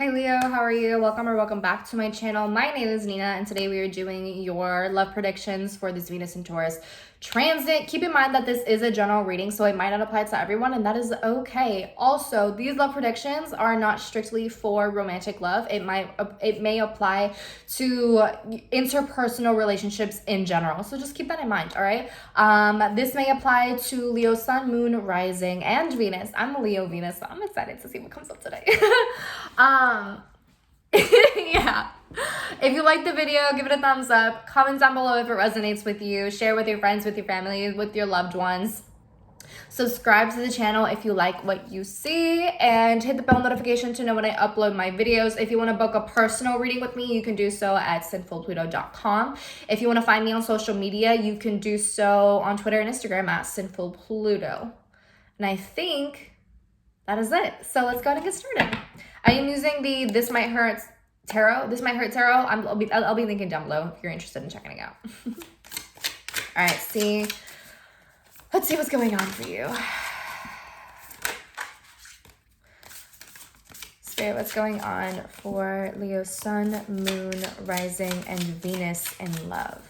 Hi Leo, how are you? Welcome or welcome back to my channel. My name is Nina and today we are doing your love predictions for this Venus and Taurus transit. Keep in mind that this is a general reading, so it might not apply to everyone, and that is okay. Also, these love predictions are not strictly for romantic love. It may apply to interpersonal relationships in general, so just keep that in mind. All right, this may apply to Leo Sun, Moon, Rising, and Venus. I'm a Leo Venus, so I'm excited to see what comes up today. Yeah. If you like the video, give it a thumbs up. Comment down below if it resonates with you. Share with your friends, with your family, with your loved ones. Subscribe to the channel if you like what you see, and hit the bell notification to know when I upload my videos. If you want to book a personal reading with me, you can do so at Sinfulpluto.com. If you want to find me on social media, you can do so on Twitter and Instagram at Sinfulpluto. And I think that is it. So let's go ahead and get started. I am using the This Might Hurt Tarot. I'll be linking down below if you're interested in checking it out. All right, let's see what's going on for you. Spirit, what's going on for Leo Sun, Moon, Rising, and Venus in love?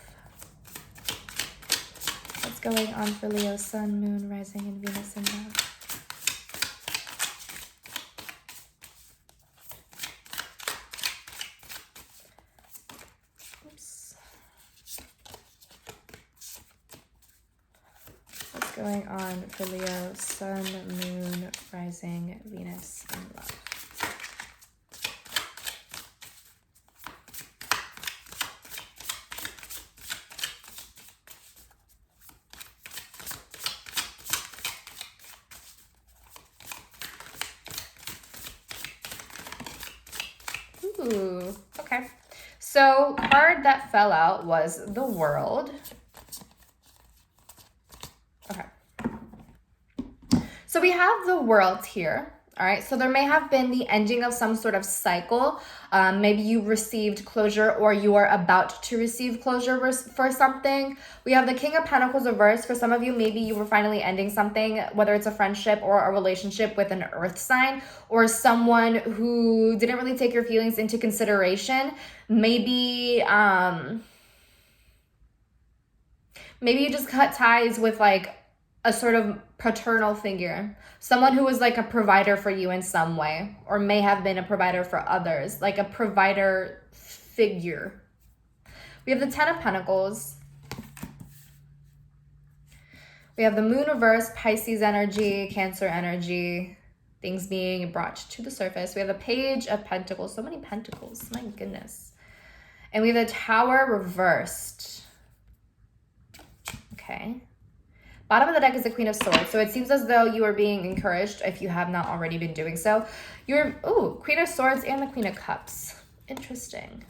What's going on for Leo Sun, Moon, Rising, and Venus in love? Going on for Leo, Sun, Moon, Rising, Venus, and love. Ooh, okay. So, card that fell out was the World. So we have the World here, all right? So there may have been the ending of some sort of cycle. Maybe you received closure or you are about to receive closure for something. We have the King of Pentacles reversed. For some of you, maybe you were finally ending something, whether it's a friendship or a relationship with an earth sign or someone who didn't really take your feelings into consideration. Maybe you just cut ties with like a sort of paternal figure, someone who was like a provider for you in some way, or may have been a provider for others, like a provider figure. We have the Ten of Pentacles. We have the Moon reversed, Pisces energy, Cancer energy, things being brought to the surface. We have the Page of Pentacles, so many pentacles, my goodness. And we have the Tower reversed. Okay. Bottom of the deck is the Queen of Swords. So it seems as though you are being encouraged, if you have not already been doing so. Queen of Swords and the Queen of Cups. Interesting.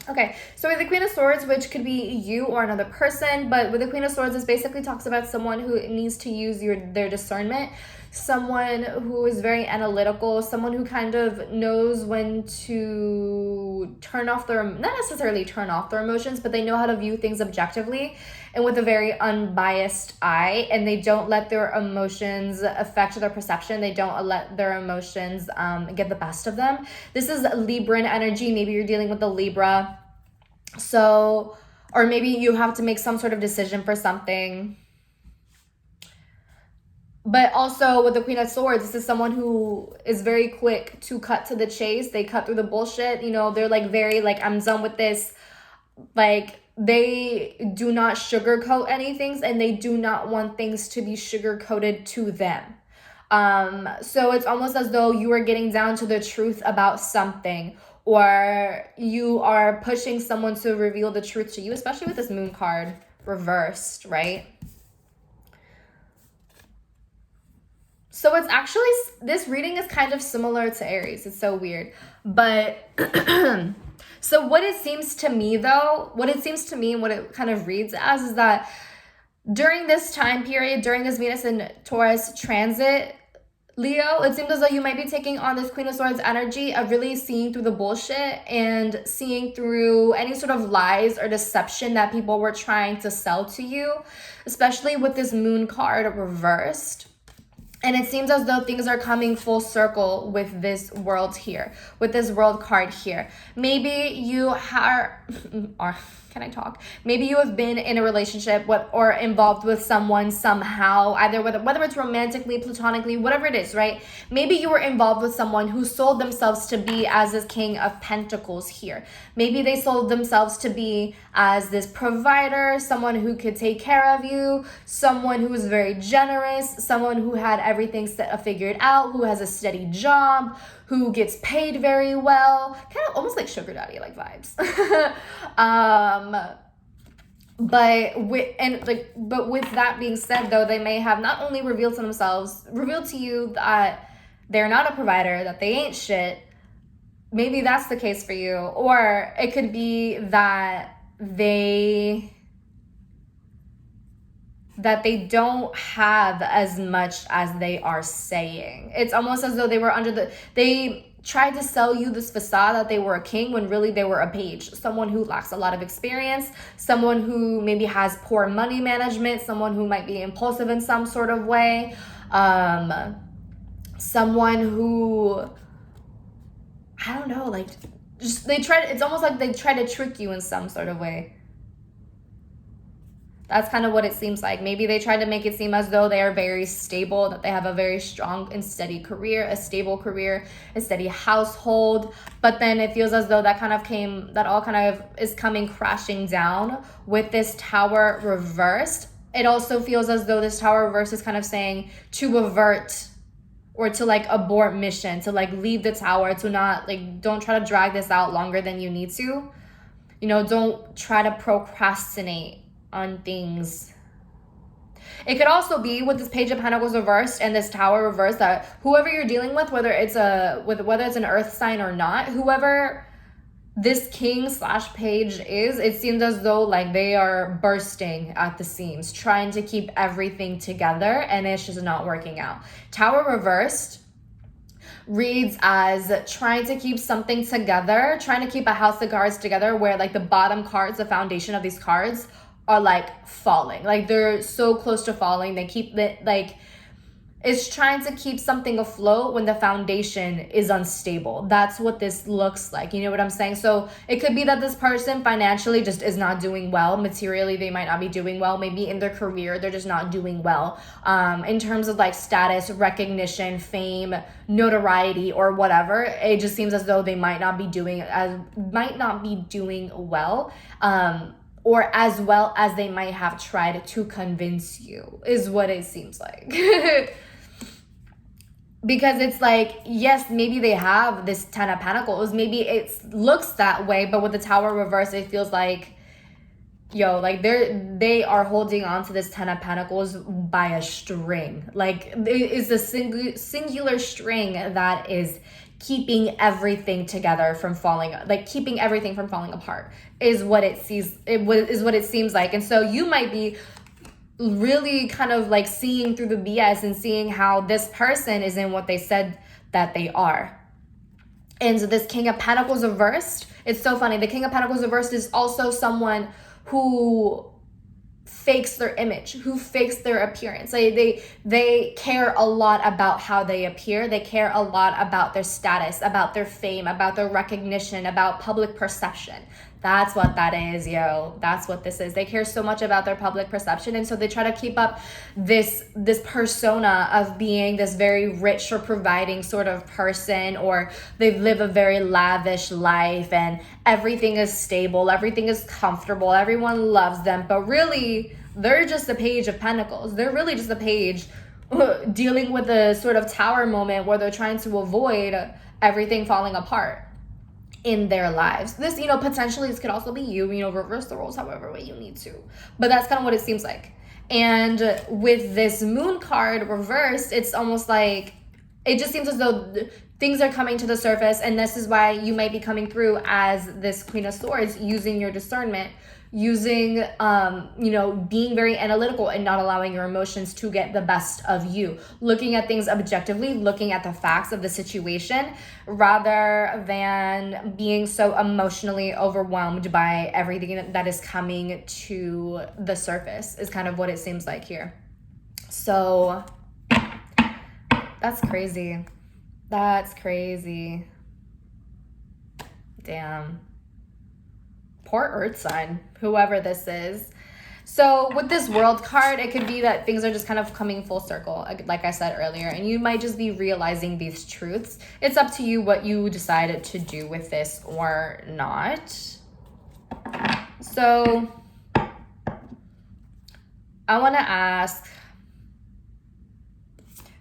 Okay, so with the Queen of Swords, which could be you or another person, but with the Queen of Swords, this basically talks about someone who needs to use their discernment, someone who is very analytical, someone who kind of knows when to not necessarily turn off their emotions, but they know how to view things objectively and with a very unbiased eye, and they don't let their emotions affect their perception. They don't let their emotions get the best of them. This is Libran energy. Maybe you're dealing with a Libra. So, or maybe you have to make some sort of decision for something. But also with the Queen of Swords, this is someone who is very quick to cut to the chase. They cut through the bullshit. You know, they're like very like, I'm done with this. Like, they do not sugarcoat anything, and they do not want things to be sugarcoated to them. So it's almost as though you are getting down to the truth about something, or you are pushing someone to reveal the truth to you, especially with this Moon card reversed, right? So it's actually, this reading is kind of similar to Aries. It's so weird. But so what it seems to me and what it kind of reads as is that during this time period, during this Venus and Taurus transit, Leo, it seems as though you might be taking on this Queen of Swords energy of really seeing through the bullshit and seeing through any sort of lies or deception that people were trying to sell to you, especially with this Moon card reversed. And it seems as though things are coming full circle with this world here, with this world card here. Maybe you are, or can I talk? Maybe you have been in a relationship with, or involved with someone somehow, either whether it's romantically, platonically, whatever it is, right? Maybe you were involved with someone who sold themselves to be as this King of Pentacles here. Maybe they sold themselves to be as this provider, someone who could take care of you, someone who was very generous, someone who had everything figured out, who has a steady job, who gets paid very well, kind of almost like sugar daddy like vibes. But with that being said, though, they may have not only revealed to you that they're not a provider, that they ain't shit. Maybe that's the case for you, or it could be that they don't have as much as they are saying. It's almost as though they tried to sell you this facade that they were a king when really they were a page, someone who lacks a lot of experience, someone who maybe has poor money management, someone who might be impulsive in some sort of way, someone who, I don't know, like, just it's almost like they try to trick you in some sort of way. That's kind of what it seems like. Maybe they tried to make it seem as though they are very stable, that they have a very strong and steady career, a stable career, a steady household. But then it feels as though that all kind of is coming crashing down with this Tower reversed. It also feels as though this Tower reversed is kind of saying to avert or to like abort mission, to like leave the Tower, to not like, don't try to drag this out longer than you need to. You know, don't try to procrastinate on things. It could also be with this Page of Pentacles reversed and this Tower reversed that whoever you're dealing with, whether it's an earth sign or not, whoever this king/page is, it seems as though like they are bursting at the seams, trying to keep everything together, and it's just not working out. Tower reversed reads as trying to keep something together, trying to keep a house of cards together where like the bottom cards, the foundation of these cards are like falling, like they're so close to falling. They keep it like, it's trying to keep something afloat when the foundation is unstable. That's what this looks like. You know what I'm saying? So it could be that this person financially just is not doing well. Materially, they might not be doing well. Maybe in their career, they're just not doing well. In terms of like status, recognition, fame, notoriety, or whatever, it just seems as though they might not be doing well. Or as well as they might have tried to convince you, is what it seems like. Because it's like, yes, maybe they have this 10 of Pentacles. Maybe it looks that way, but with the Tower reverse, it feels like, like they are holding on to this 10 of Pentacles by a string. Like, it is a singular string that is keeping everything together from falling, like keeping everything from falling apart is what it seems like. And so you might be really kind of like seeing through the BS and seeing how this person isn't what they said that they are. And so this King of Pentacles reversed, it's so funny. The King of Pentacles reversed is also someone who fakes their image, who fakes their appearance. Like they care a lot about how they appear. They care a lot about their status, about their fame, about their recognition, about public perception. That's what that is, That's what this is. They care so much about their public perception. And so they try to keep up this persona of being this very rich or providing sort of person, or they live a very lavish life and everything is stable, everything is comfortable, everyone loves them. But really, they're just a Page of Pentacles. They're really just a page dealing with a sort of Tower moment where they're trying to avoid everything falling apart in their lives. This, potentially this could also be you, reverse the roles however way you need to. But that's kind of what it seems like. And with this Moon card reversed, it's almost like, it just seems as though things are coming to the surface, and this is why you might be coming through as this Queen of Swords, using your discernment, using, being very analytical and not allowing your emotions to get the best of you, looking at things objectively, looking at the facts of the situation, rather than being so emotionally overwhelmed by everything that is coming to the surface, is kind of what it seems like here. So That's crazy. That's crazy. Damn. Poor earth sign, whoever this is. So with this world card, it could be that things are just kind of coming full circle, like I said earlier, and you might just be realizing these truths. It's up to you what you decided to do with this or not. So I want to ask,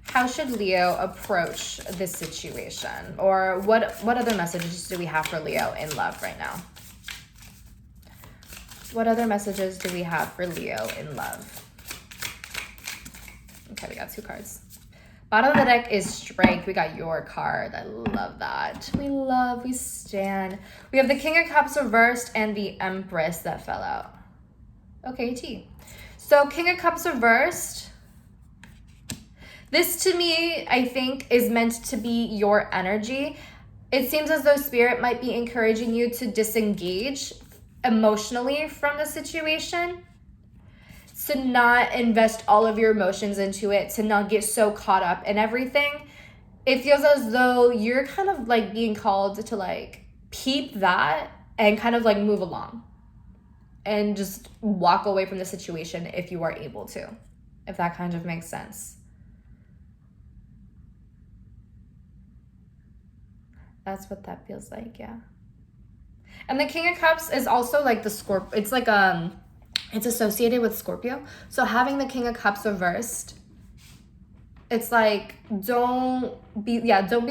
how should Leo approach this situation? Or what other messages do we have for Leo in love right now? What other messages do we have for Leo in love? Okay, we got 2 cards. Bottom of the deck is Strength. We got your card. I love that. We stand. We have the King of Cups reversed and the Empress that fell out. Okay, T. So King of Cups reversed. This to me, I think, is meant to be your energy. It seems as though Spirit might be encouraging you to disengage emotionally from the situation, to not invest all of your emotions into it, to not get so caught up in everything. It feels as though you're kind of like being called to like peep that and kind of like move along and just walk away from the situation if you are able to, if that kind of makes sense. That's what that feels like, yeah. And the King of Cups is also like the Scorpio. It's like it's associated with Scorpio. So having the King of Cups reversed, it's like don't be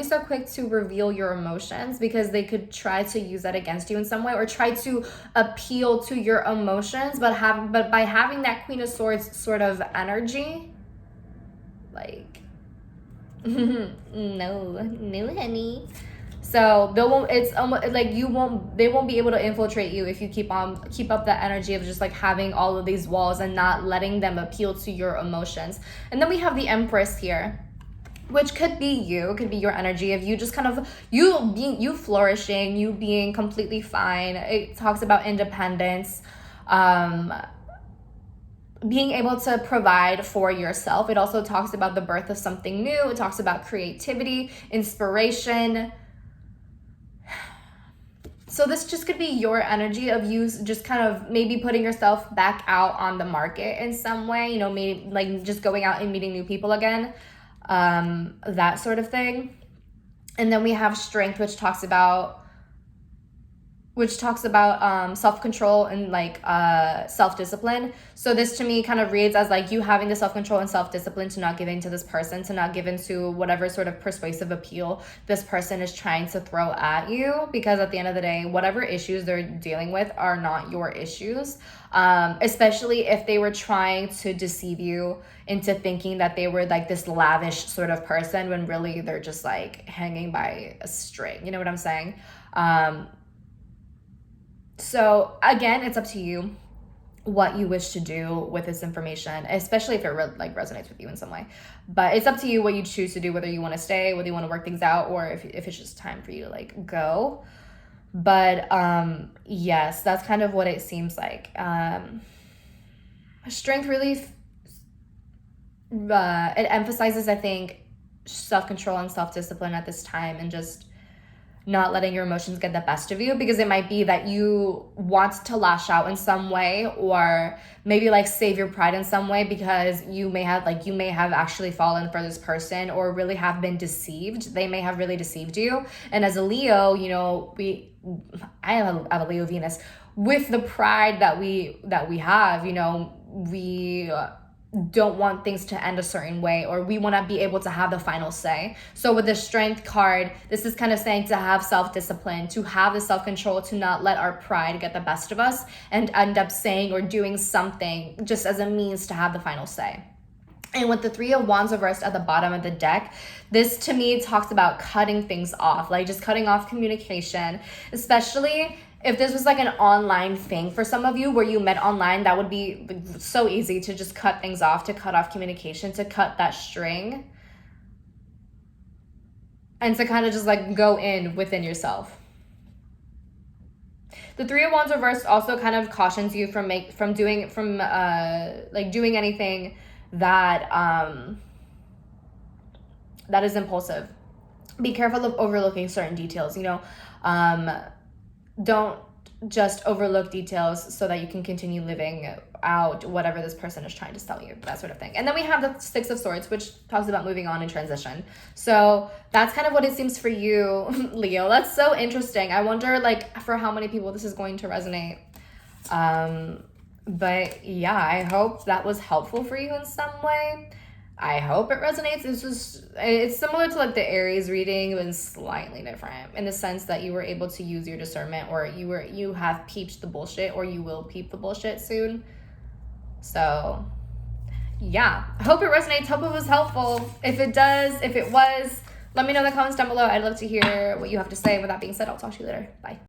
so quick to reveal your emotions, because they could try to use that against you in some way or try to appeal to your emotions. But by having that Queen of Swords sort of energy, like no, honey. So they won't be able to infiltrate you if you keep up that energy of just like having all of these walls and not letting them appeal to your emotions. And then we have the Empress here, which could be your energy of you just kind of you flourishing, you being completely fine. It talks about independence, being able to provide for yourself. It also talks about the birth of something new. It talks about creativity, inspiration. So this just could be your energy of you just kind of maybe putting yourself back out on the market in some way, maybe like just going out and meeting new people again, that sort of thing. And then we have Strength, which talks about self-control and like self-discipline. So this to me kind of reads as like you having the self-control and self-discipline to not give in to this person, to not give in to whatever sort of persuasive appeal this person is trying to throw at you, because at the end of the day, whatever issues they're dealing with are not your issues, especially if they were trying to deceive you into thinking that they were like this lavish sort of person when really they're just like hanging by a string. You know what I'm saying? So again, it's up to you what you wish to do with this information, especially if it resonates with you in some way. But it's up to you what you choose to do, whether you want to stay, whether you want to work things out, or if it's just time for you to like go. But yes, that's kind of what it seems like. Strength really, it emphasizes, I think, self-control and self-discipline at this time, and just not letting your emotions get the best of you, because it might be that you want to lash out in some way, or maybe like save your pride in some way, because you may have actually fallen for this person or really have been deceived. They may have really deceived you. And as a Leo, I have a Leo Venus. With the pride that we have, we don't want things to end a certain way, or we want to be able to have the final say. So with the Strength card, this is kind of saying to have self-discipline, to have the self-control, to not let our pride get the best of us and end up saying or doing something just as a means to have the final say. And with the Three of Wands reversed at the bottom of the deck, this to me talks about cutting things off, like just cutting off communication, especially if this was like an online thing for some of you where you met online. That would be so easy to just cut things off, to cut off communication, to cut that string, and to kind of just like go within yourself. The Three of Wands reversed also kind of cautions you from doing anything that that is impulsive. Be careful of overlooking certain details, you know. Don't just overlook details so that you can continue living out whatever this person is trying to tell you, that sort of thing. And then we have the Six of Swords, which talks about moving on and transition. So that's kind of what it seems for you, Leo. That's so interesting. I wonder, like, for how many people this is going to resonate. But yeah, I hope that was helpful for you in some way. I hope it resonates. It's similar to like the Aries reading, but slightly different in the sense that you were able to use your discernment, or you have peeped the bullshit, or you will peep the bullshit soon. So yeah, I hope it resonates. Hope it was helpful. If it was, let me know in the comments down below. I'd love to hear what you have to say. With that being said, I'll talk to you later. Bye.